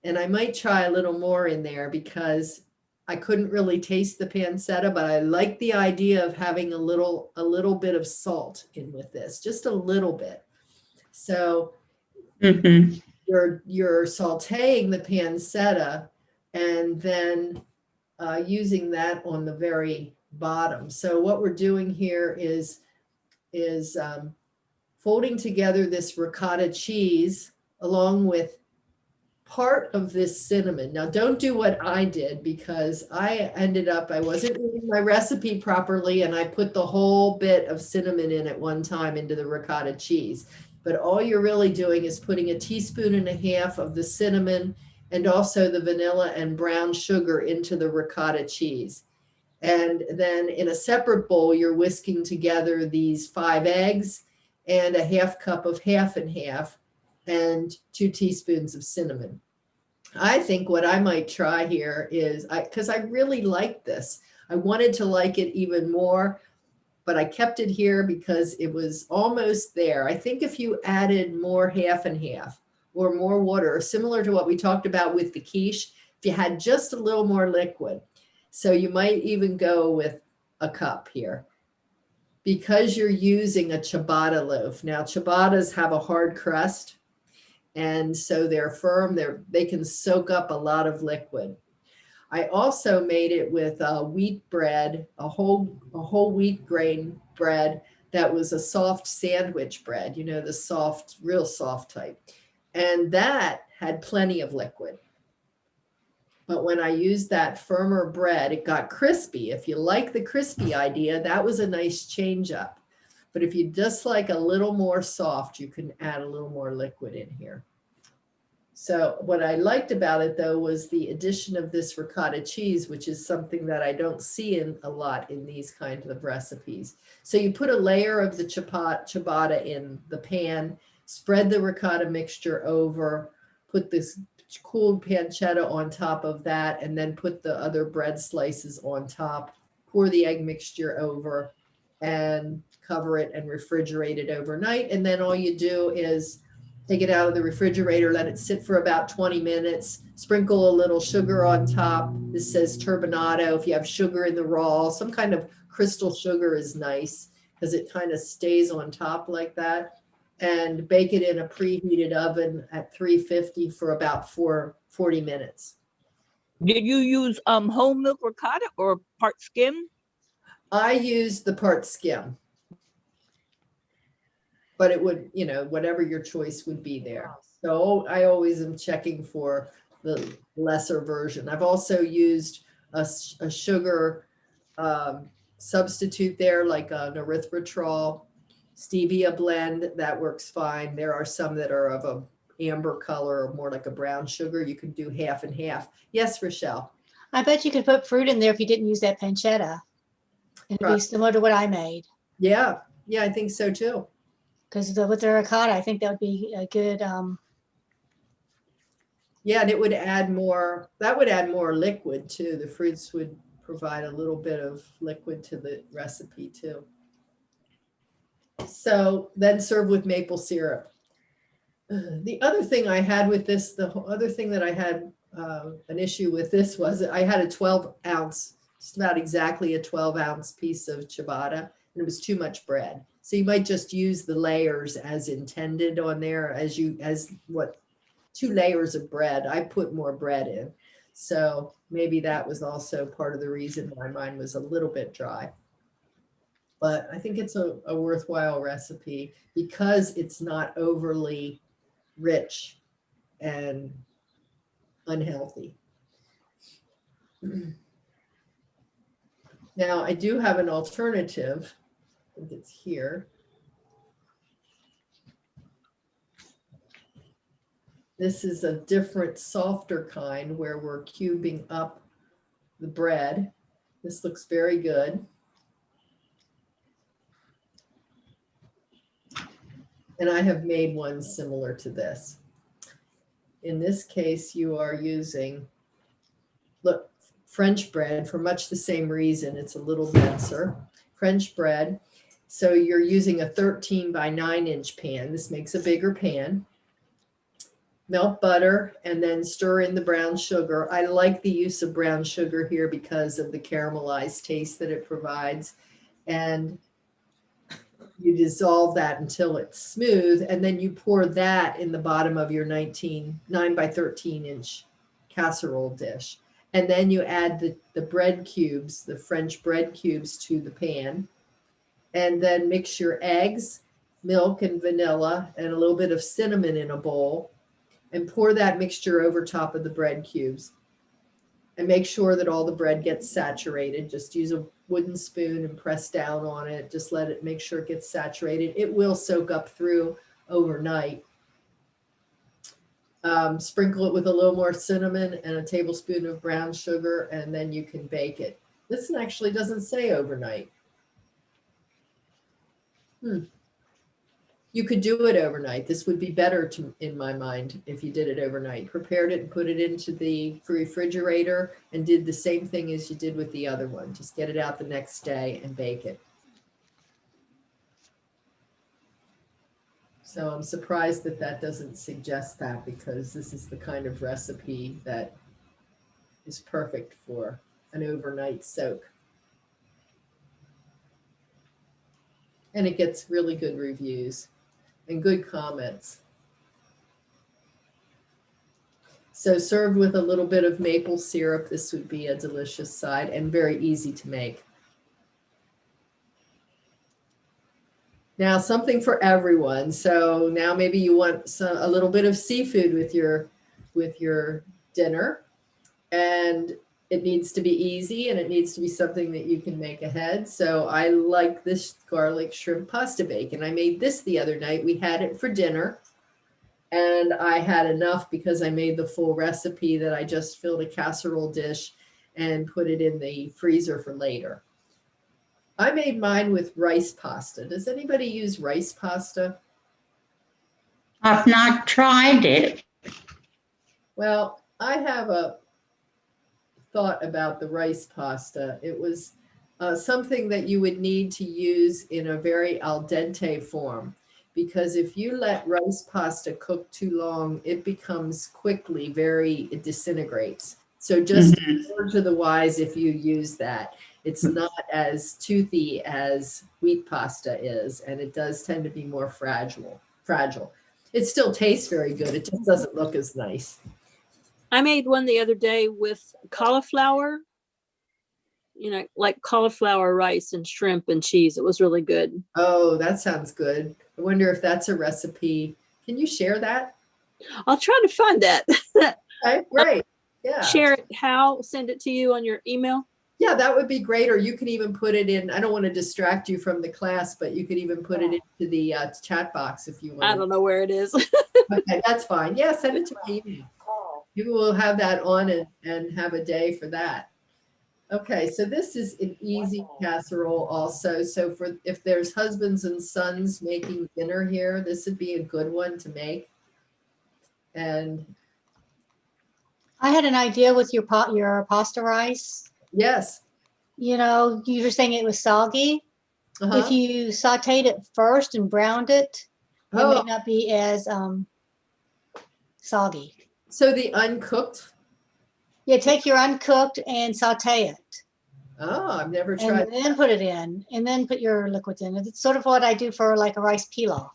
and I might try a little more in there because I couldn't really taste the pancetta, but I like the idea of having a little bit of salt in with this, just a little bit. So you're sauteing the pancetta and then using that on the very bottom. So what we're doing here is folding together this ricotta cheese along with part of this cinnamon. Now, don't do what I did, because I wasn't reading my recipe properly, and I put the whole bit of cinnamon in at one time into the ricotta cheese. But all you're really doing is putting 1.5 teaspoons of the cinnamon and also the vanilla and brown sugar into the ricotta cheese. And then in a separate bowl, you're whisking together these 5 eggs and a 1/2 cup of half and half and 2 teaspoons of cinnamon. I think what I might try here is, because I really like this, I wanted to like it even more, but I kept it here because it was almost there. I think if you added more half and half or more water, similar to what we talked about with the quiche, if you had just a little more liquid. So you might even go with a cup here. Because you're using a ciabatta loaf. Now, ciabattas have a hard crust, and so they're firm. They can soak up a lot of liquid. I also made it with wheat bread, a whole wheat grain bread that was a soft sandwich bread, you know, the soft, real soft type. And that had plenty of liquid. But when I used that firmer bread, it got crispy. If you like the crispy idea, that was a nice change up. But if you just like a little more soft, you can add a little more liquid in here. So what I liked about it, though, was the addition of this ricotta cheese, which is something that I don't see in a lot in these kinds of recipes. So you put a layer of the ciabatta in the pan, spread the ricotta mixture over, put this cooled pancetta on top of that, and then put the other bread slices on top, pour the egg mixture over, and cover it and refrigerate it overnight. And then all you do is take it out of the refrigerator, let it sit for about 20 minutes, sprinkle a little sugar on top. This says turbinado. If you have sugar in the raw, some kind of crystal sugar is nice because it kind of stays on top like that. And bake it in a preheated oven at 350 for about 40 minutes. Did you use whole milk ricotta or part skim? I used the part skim. But it would, you know, whatever your choice would be there. So I always am checking for the lesser version. I've also used a sugar substitute there, like an erythritol stevia blend. That works fine. There are some that are of a amber color or more like a brown sugar. You can do half and half. Yes, Rochelle. I bet you could put fruit in there if you didn't use that pancetta. It'd be similar to what I made. Yeah, I think so too. Because with the ricotta, I think that would be a good. Yeah, and it would add more. That would add more liquid too. The fruits would provide a little bit of liquid to the recipe too. So then serve with maple syrup. The other thing I had with this, the other thing that I had an issue with this was I had a 12-ounce, just about exactly a 12-ounce piece of ciabatta, and it was too much bread. So you might just use the layers as intended on there, as 2 layers of bread. I put more bread in. So maybe that was also part of the reason why mine was a little bit dry. But I think it's a worthwhile recipe because it's not overly rich and unhealthy. Now I do have an alternative. I think it's here. This is a different, softer kind where we're cubing up the bread. This looks very good. And I have made one similar to this. In this case, you are using, look, French bread for much the same reason. It's a little denser. French bread. So you're using a 13 by 9-inch pan. This makes a bigger pan. Melt butter and then stir in the brown sugar. I like the use of brown sugar here because of the caramelized taste that it provides. And you dissolve that until it's smooth, and then you pour that in the bottom of your 9 by 13-inch casserole dish. And then you add the bread cubes, the French bread cubes, to the pan. And then mix your eggs, milk, and vanilla, and a little bit of cinnamon in a bowl. And pour that mixture over top of the bread cubes. And make sure that all the bread gets saturated. Just use a wooden spoon and press down on it. Just let it, make sure it gets saturated. It will soak up through overnight. Sprinkle it with a little more cinnamon and a tablespoon of brown sugar, and then you can bake it. This actually doesn't say overnight. You could do it overnight. This would be better in my mind if you did it overnight. Prepared it and put it into the refrigerator and did the same thing as you did with the other one. Just get it out the next day and bake it. So I'm surprised that that doesn't suggest that, because this is the kind of recipe that is perfect for an overnight soak. And it gets really good reviews and good comments. So served with a little bit of maple syrup, this would be a delicious side and very easy to make. Now something for everyone. So now maybe you want a little bit of seafood with your dinner, and it needs to be easy and it needs to be something that you can make ahead. So I like this garlic shrimp pasta bake, I made this the other night. We had it for dinner and I had enough because I made the full recipe that I just filled a casserole dish and put it in the freezer for later. I made mine with rice pasta. Does anybody use rice pasta? I've not tried it. Well, I have a thought about the rice pasta. It was something that you would need to use in a very al dente form, because if you let rice pasta cook too long, it becomes quickly it disintegrates. So just to the wise if you use that. It's not as toothy as wheat pasta is, and it does tend to be more fragile. It still tastes very good. It just doesn't look as nice. I made one the other day with cauliflower, like cauliflower rice and shrimp and cheese. It was really good. Oh, that sounds good. I wonder if that's a recipe. Can you share that? I'll try to find that. Okay, great. Yeah. Share it. Send it to you on your email? Yeah, that would be great. Or you can even put it in. I don't want to distract you from the class, but you could even put it into the chat box if you want. I don't know where it is. Okay, that's fine. Yeah, send it to my email. You will have that on and have a day for that. Okay, so this is an easy casserole also. So if there's husbands and sons making dinner here, this would be a good one to make. And I had an idea with your pasta rice. Yes. You were saying it was soggy. If you sauteed it first and browned it, it may not be as soggy. So the uncooked? Yeah, take your uncooked and saute it. Oh, I've never tried. And then put it in, and then put your liquids in. It's sort of what I do for like a rice pilaf.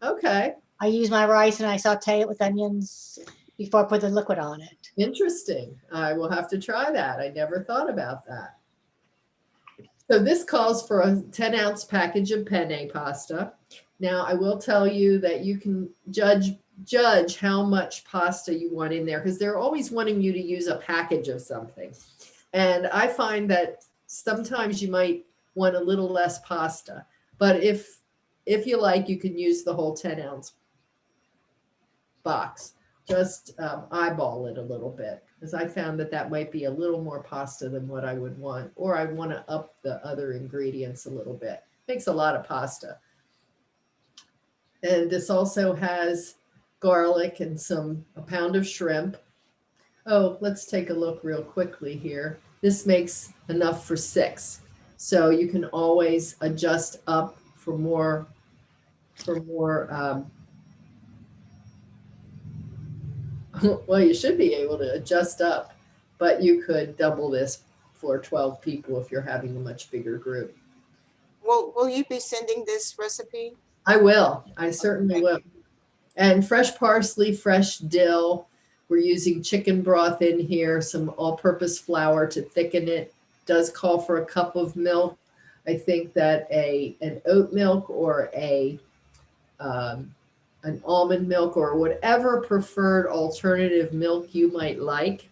Okay. I use my rice and I saute it with onions before I put the liquid on it. Interesting. I will have to try that. I never thought about that. So this calls for a 10-ounce package of penne pasta. Now, I will tell you that you can judge how much pasta you want in there, because they're always wanting you to use a package of something. And I find that sometimes you might want a little less pasta, but if you like, you can use the whole 10-ounce box. Just eyeball it a little bit, because I found that might be a little more pasta than what I would want, or I want to up the other ingredients a little bit. Makes a lot of pasta. And this also has garlic and a pound of shrimp. Oh, let's take a look real quickly here. This makes enough for 6. So you can always adjust up for more well, you should be able to adjust up, but you could double this for 12 people if you're having a much bigger group. Will you be sending this recipe? I will. I certainly will. And fresh parsley, fresh dill. We're using chicken broth in here, some all-purpose flour to thicken it. Does call for a cup of milk. I think that an oat milk or an almond milk or whatever preferred alternative milk you might like.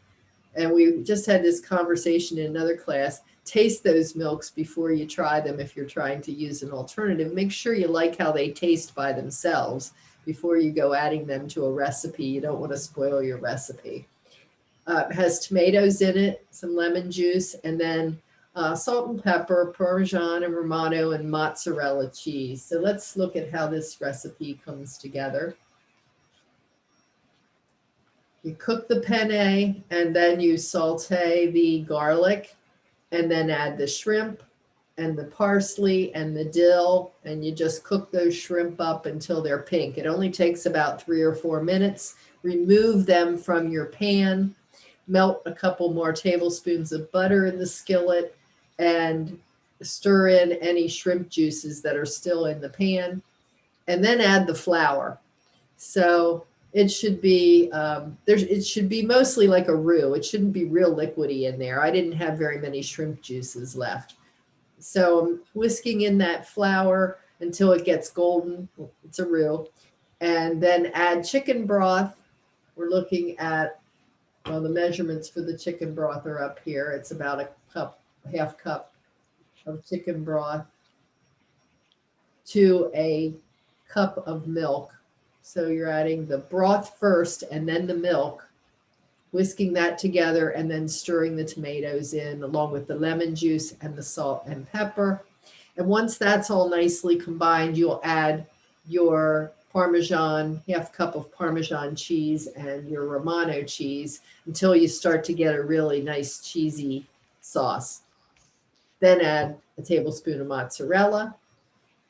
And we just had this conversation in another class. Taste those milks before you try them if you're trying to use an alternative. Make sure you like how they taste by themselves before you go adding them to a recipe. You don't want to spoil your recipe. It has tomatoes in it, some lemon juice, and then salt and pepper, Parmesan and Romano, and mozzarella cheese. So let's look at how this recipe comes together. You cook the penne and then you saute the garlic and then add the shrimp and the parsley and the dill, and you just cook those shrimp up until they're pink. It only takes about 3 or 4 minutes. Remove them from your pan, melt a couple more tablespoons of butter in the skillet, and stir in any shrimp juices that are still in the pan, and then add the flour. So it should be it should be mostly like a roux. It shouldn't be real liquidy in there. I didn't have very many shrimp juices left. So I'm whisking in that flour until it gets golden. It's a roux. And then add chicken broth. We're looking at, well, the measurements for the chicken broth are up here. It's about a cup, half cup of chicken broth to a cup of milk. So you're adding the broth first and then the milk, whisking that together and then stirring the tomatoes in along with the lemon juice and the salt and pepper. And once that's all nicely combined, you'll add your Parmesan, half cup of Parmesan cheese and your Romano cheese until you start to get a really nice cheesy sauce. Then add a tablespoon of mozzarella.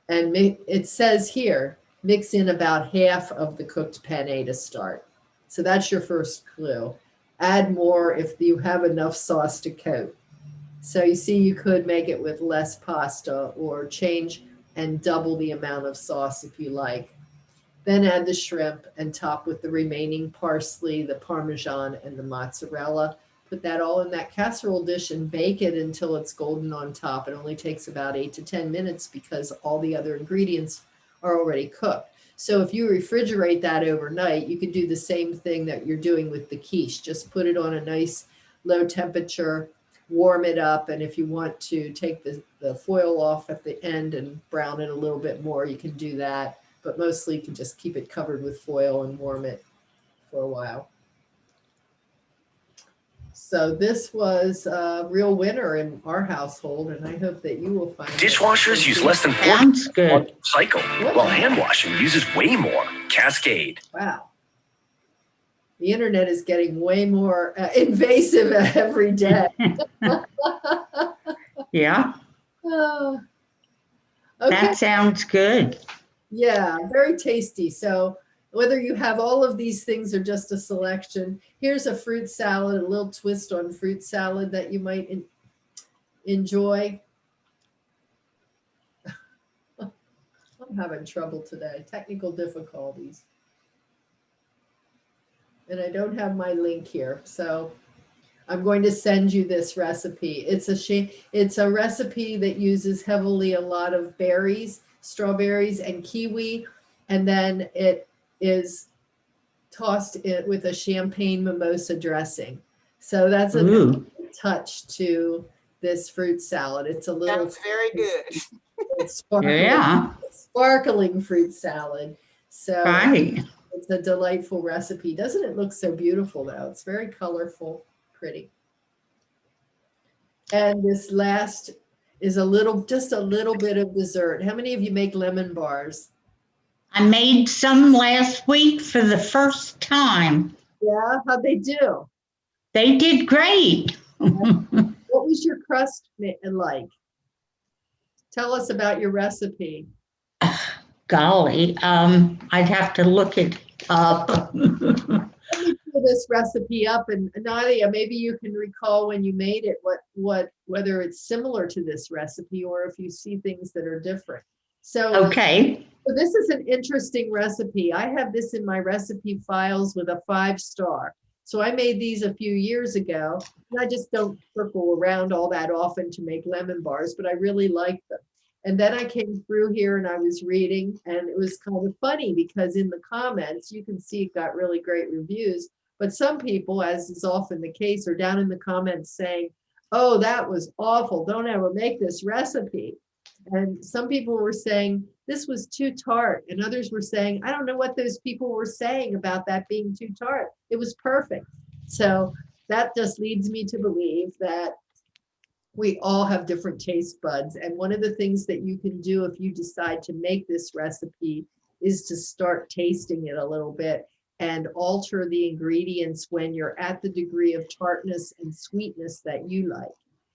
And it says here, mix in about half of the cooked penne to start. So that's your first clue. Add more if you have enough sauce to coat. So you see, you could make it with less pasta or change and double the amount of sauce if you like. Then add the shrimp and top with the remaining parsley, the Parmesan, and the mozzarella. Put that all in that casserole dish and bake it until it's golden on top. It only takes about 8 to 10 minutes because all the other ingredients are already cooked. So if you refrigerate that overnight, you could do the same thing that you're doing with the quiche. Just put it on a nice low temperature, warm it up, and if you want to take the foil off at the end and brown it a little bit more, you can do that. But mostly you can just keep it covered with foil and warm it for a while. So this was a real winner in our household, and I hope that you will find Dishwashers use less than 4 Sounds good. cycle, while hand washing uses way more. Cascade. Wow. The internet is getting way more invasive every day. Yeah, Oh, okay. that sounds good. Yeah, very tasty. So whether you have all of these things or just a selection, here's a fruit salad, a little twist on fruit salad that you might enjoy. I'm having trouble today, technical difficulties. And I don't have my link here, so I'm going to send you this recipe. It's a recipe that uses heavily a lot of berries, strawberries and kiwi, and then it is tossed in with a champagne mimosa dressing. So that's a Ooh. touch to this fruit salad. It's a little Sounds very good. it's sparkling, Yeah, sparkling fruit salad. So right. it's a delightful recipe. Doesn't it look so beautiful though? It's very colorful, pretty. And this last is just a little bit of dessert. How many of you make lemon bars? I made some last week for the first time. Yeah, how'd they do? They did great. What was your crust like? Tell us about your recipe. Golly, I'd have to look it up. Let me pull this recipe up, and Nadia, maybe you can recall when you made it, whether it's similar to this recipe or if you see things that are different. So, Okay. So this is an interesting recipe. I have this in my recipe files with a 5-star. So I made these a few years ago, and I just don't circle around all that often to make lemon bars, but I really like them. And then I came through here and I was reading, and it was kind of funny because in the comments, you can see it got really great reviews, but some people, as is often the case, are down in the comments saying, oh, that was awful. Don't ever make this recipe. And some people were saying this was too tart, and others were saying, I don't know what those people were saying about that being too tart. It was perfect. So that just leads me to believe that we all have different taste buds. And one of the things that you can do if you decide to make this recipe is to start tasting it a little bit and alter the ingredients when you're at the degree of tartness and sweetness that you like.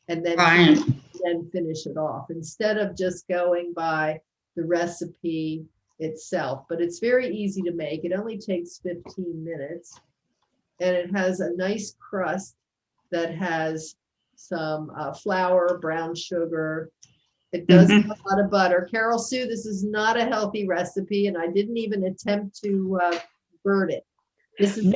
And then, Right. then finish it off instead of just going by the recipe itself. But it's very easy to make. It only takes 15 minutes. And it has a nice crust that has some flour, brown sugar, It does have a lot of butter. Carol Sue, this is not a healthy recipe, and I didn't even attempt to burn it. This is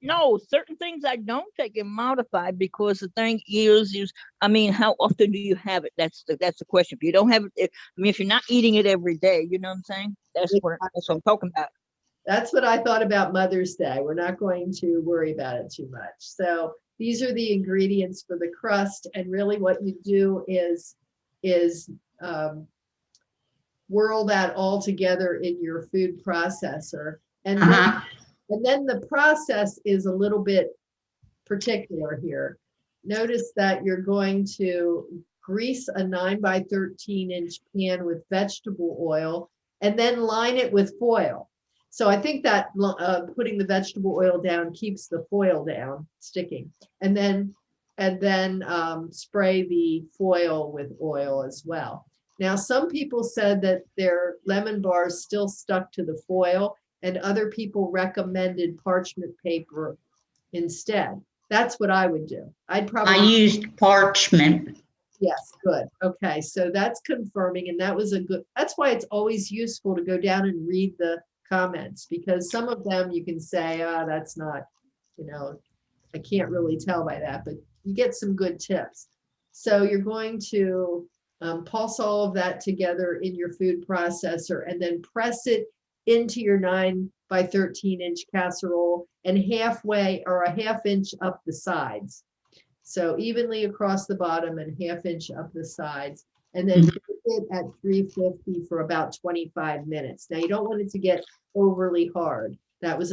No, certain things I don't take and modify because the thing is, I mean, how often do you have it? That's the question. If you don't have it, I mean, if you're not eating it every day, you know what I'm saying? That's what I'm talking about. That's what I thought about Mother's Day. We're not going to worry about it too much. So these are the ingredients for the crust, and really what you do is whirl that all together in your food processor, and then the process is a little bit particular here. Notice that you're going to grease a 9 by 13 inch pan with vegetable oil and then line it with foil. So I think that putting the vegetable oil down keeps the foil down sticking, and then spray the foil with oil as well. Now, some people said that their lemon bars still stuck to the foil, and other people recommended parchment paper instead. That's what I would do. I used parchment. Yes, good. Okay, so that's confirming, and that's why it's always useful to go down and read the comments, because some of them you can say, that's not, I can't really tell by that, but you get some good tips. So you're going to pulse all of that together in your food processor and then press it into your 9 by 13 inch casserole and halfway or a ½ inch up the sides. So evenly across the bottom and ½ inch up the sides, and then bake it at 350 for about 25 minutes. Now you don't want it to get overly hard. That was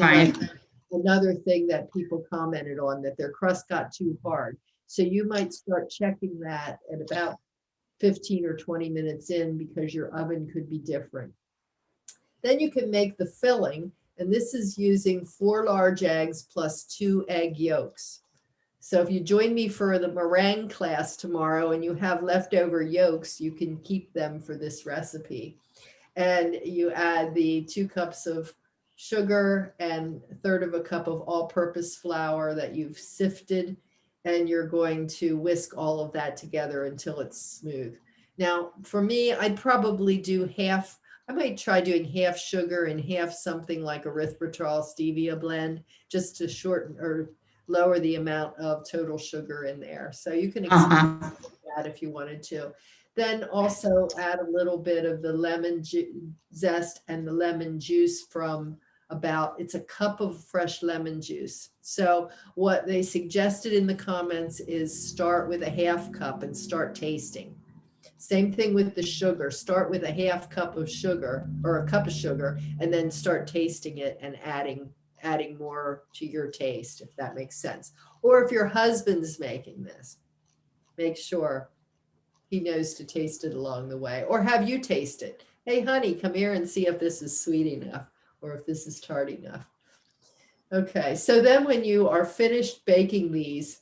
another thing that people commented on, that their crust got too hard. So you might start checking that at about 15 or 20 minutes in, because your oven could be different. Then you can make the filling, and this is using 4 large eggs plus 2 egg yolks. So if you join me for the meringue class tomorrow and you have leftover yolks, you can keep them for this recipe. And you add the 2 cups of sugar and 1/3 cup of all-purpose flour that you've sifted, and you're going to whisk all of that together until it's smooth. Now, for me, I'd probably do half. I might try doing half sugar and half something like erythritol stevia blend, just to shorten or lower the amount of total sugar in there. So you can experiment that if you wanted to. Then also add a little bit of the lemon zest and the lemon juice from it's a cup of fresh lemon juice. So what they suggested in the comments is start with a ½ cup and start tasting. Same thing with the sugar. Start with a ½ cup of sugar or a cup of sugar, and then start tasting it and adding more to your taste, if that makes sense. Or if your husband's making this, make sure he knows to taste it along the way, or have you taste it. Hey, honey, come here and see if this is sweet enough or if this is tart enough. Okay, so then when you are finished baking these,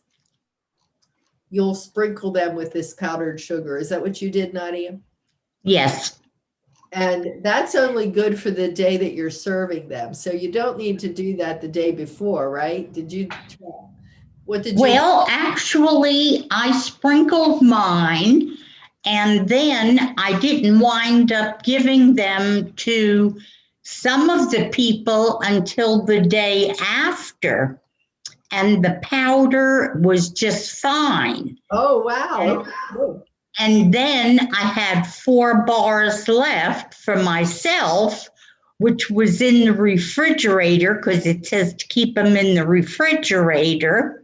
you'll sprinkle them with this powdered sugar. Is that what you did, Nadia? Yes. And that's only good for the day that you're serving them. So you don't need to do that the day before, right? Well, actually, I sprinkled mine, and then I didn't wind up giving them to some of the people until the day after. And the powder was just fine. Oh, wow. And then I had 4 bars left for myself, which was in the refrigerator, because it says to keep them in the refrigerator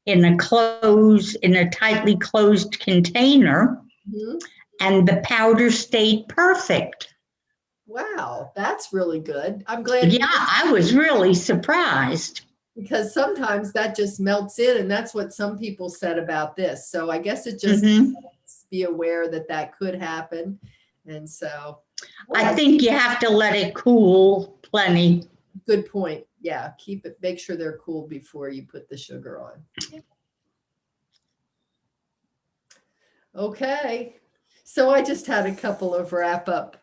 in a tightly closed container. Mm-hmm. And the powder stayed perfect. Wow, that's really good. I'm glad. Yeah, I was really surprised. Because sometimes that just melts in, and that's what some people said about this. So I guess it just be aware that could happen. And so I think you have to let it cool plenty. Good point. Yeah, make sure they're cool before you put the sugar on. Okay, so I just had a couple of wrap up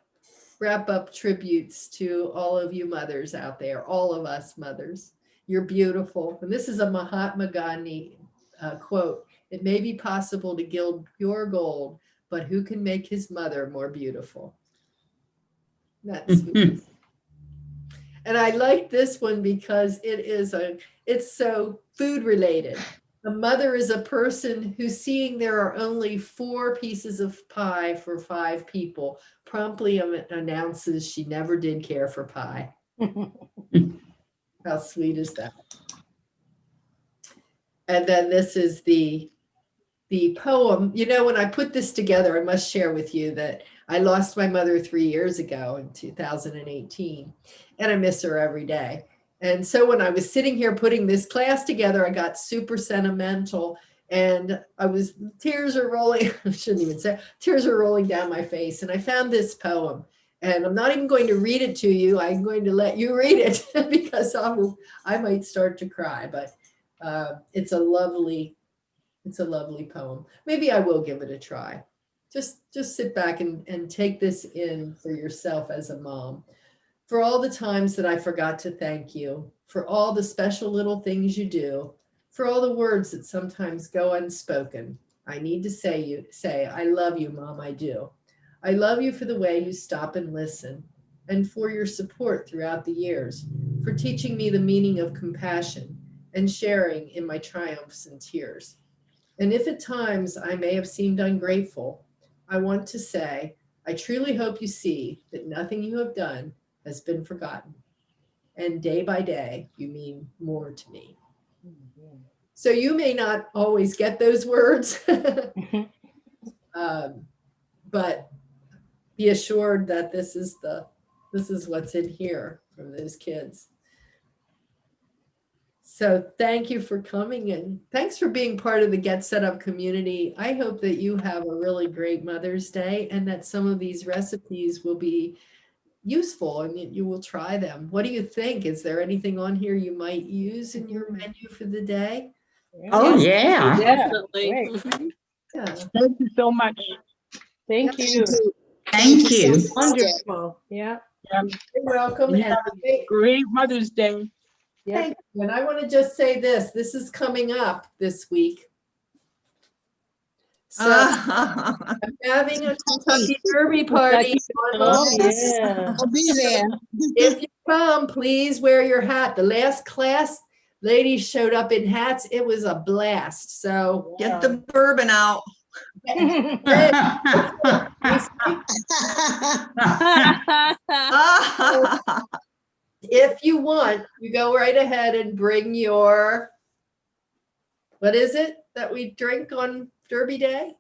tributes to all of you mothers out there, all of us mothers. You're beautiful. And this is a Mahatma Gandhi quote. It may be possible to gild pure gold, but who can make his mother more beautiful? That's sweet. And I like this one because it's so food related. A mother is a person who, seeing there are only 4 pieces of pie for 5 people, promptly announces she never did care for pie. How sweet is that? And then this is the poem. You know, when I put this together, I must share with you that I lost my mother 3 years ago in 2018, and I miss her every day. And so when I was sitting here putting this class together, I got super sentimental, and tears are rolling. I shouldn't even say, tears are rolling down my face. And I found this poem, and I'm not even going to read it to you. I'm going to let you read it because I might start to cry, but it's a lovely poem. Maybe I will give it a try. Just sit back and take this in for yourself as a mom. For all the times that I forgot to thank you, for all the special little things you do, for all the words that sometimes go unspoken, I need to say, I love you, Mom, I do. I love you for the way you stop and listen, and for your support throughout the years, for teaching me the meaning of compassion and sharing in my triumphs and tears. And if at times I may have seemed ungrateful, I want to say, I truly hope you see that nothing you have done has been forgotten. And day by day, you mean more to me. So you may not always get those words, but be assured that this is what's in here from those kids. So thank you for coming, and thanks for being part of the Get Set Up community. I hope that you have a really great Mother's Day and that some of these recipes will be useful and you will try them. What do you think? Is there anything on here you might use in your menu for the day? Oh, yeah. Definitely. Great. Yeah. Thank you so much. Thank you. Thank you. Wonderful. Yeah. You're welcome. You have a great Mother's Day. Yeah. Thank you. And I want to just say this is coming up this week. So I'm having a Kentucky Derby party. Oh, yeah. I'll be there. If you come, please wear your hat. The last class, ladies showed up in hats. It was a blast. So Get the bourbon out. If you want, you go right ahead and bring your, what is it that we drink on Derby Day?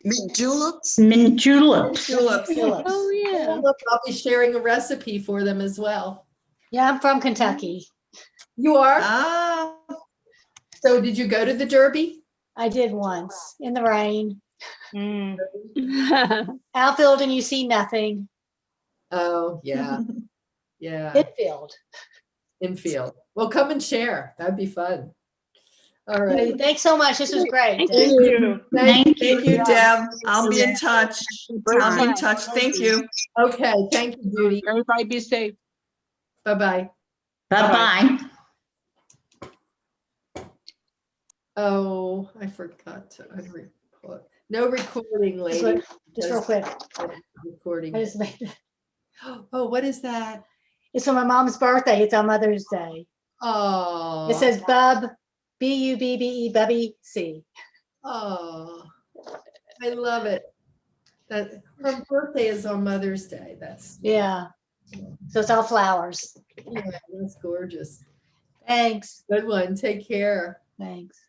Mint juleps? Mint juleps. Tulips. Oh, yeah. I'll be sharing a recipe for them as well. Yeah, I'm from Kentucky. You are? Ah, So did you go to the Derby? I did once in the rain. Mm. Outfield and you see nothing. Oh, yeah. Yeah. Infield. Infield. Well, come and share. That'd be fun. All right. Thanks so much. This was great. Thank you. Thank thank you, Deb. I'll be in touch. I'll be in touch. Thank you. Okay. Thank you, Judy. Everybody be safe. Bye-bye. Bye-bye. Oh, I forgot to unrecord. No recording, Just lady. real quick. Recording. I just made it. Oh, what is that? It's for my mom's birthday. It's on Mother's Day. Oh. It says Bub, B-U-B-B-E, Bubby C. Oh, I love it. That her birthday is on Mother's Day. That's Yeah. So it's all flowers. yeah, that's gorgeous. Thanks. Good one. Take care. Thanks.